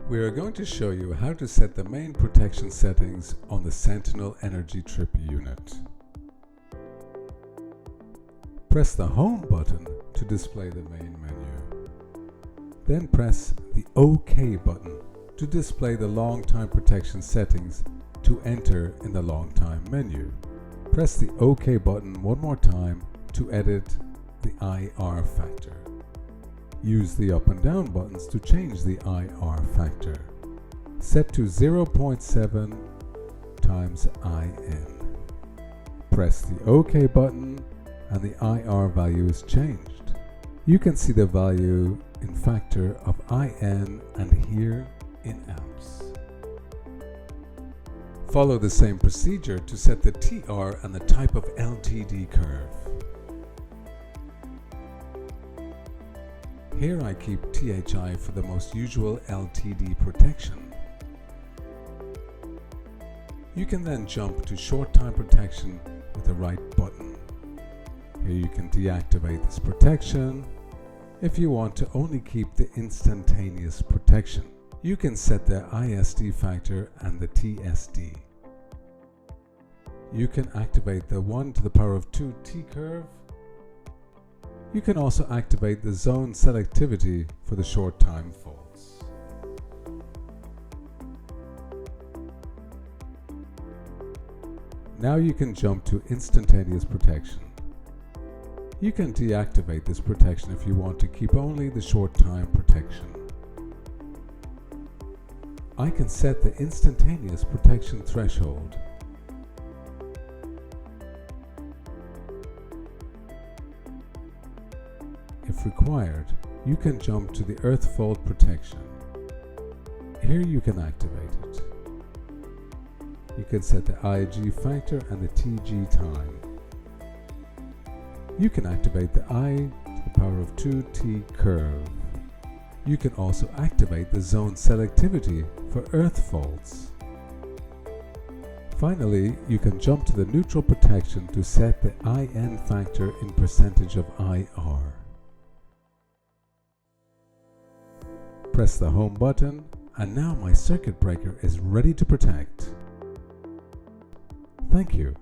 We are going to show you how to set the main protection settings on the Sentinel Energy Trip unit. Press the Home button to display the main menu. Then press the OK button to display the long time protection settings to enter in the long time menu. Press the OK button one more time to edit the IR factor. Use the up and down buttons to change the IR factor. Set to 0.7 times IN. Press the OK button and the IR value is changed. You can see the value in factor of IN and here in amps. Follow the same procedure to set the TR and the type of LTD curve. Here I keep THI for the most usual LTD protection. You can then jump to short time protection with the right button. Here you can deactivate this protection if you want to only keep the instantaneous protection. You can set the ISD factor and the TSD. You can activate the 1 to the power of 2 T curve. You can also activate the zone selectivity for the short time faults. Now you can jump to instantaneous protection. You can deactivate this protection if you want to keep only the short time protection. I can set the instantaneous protection threshold. If required, you can jump to the earth fault protection. Here you can activate it. You can set the IG factor and the TG time. You can activate the I to the power of 2T curve. You can also activate the zone selectivity for earth faults. Finally, you can jump to the neutral protection to set the IN factor in percentage of IR. Press the Home button and now my circuit breaker is ready to protect. Thank you.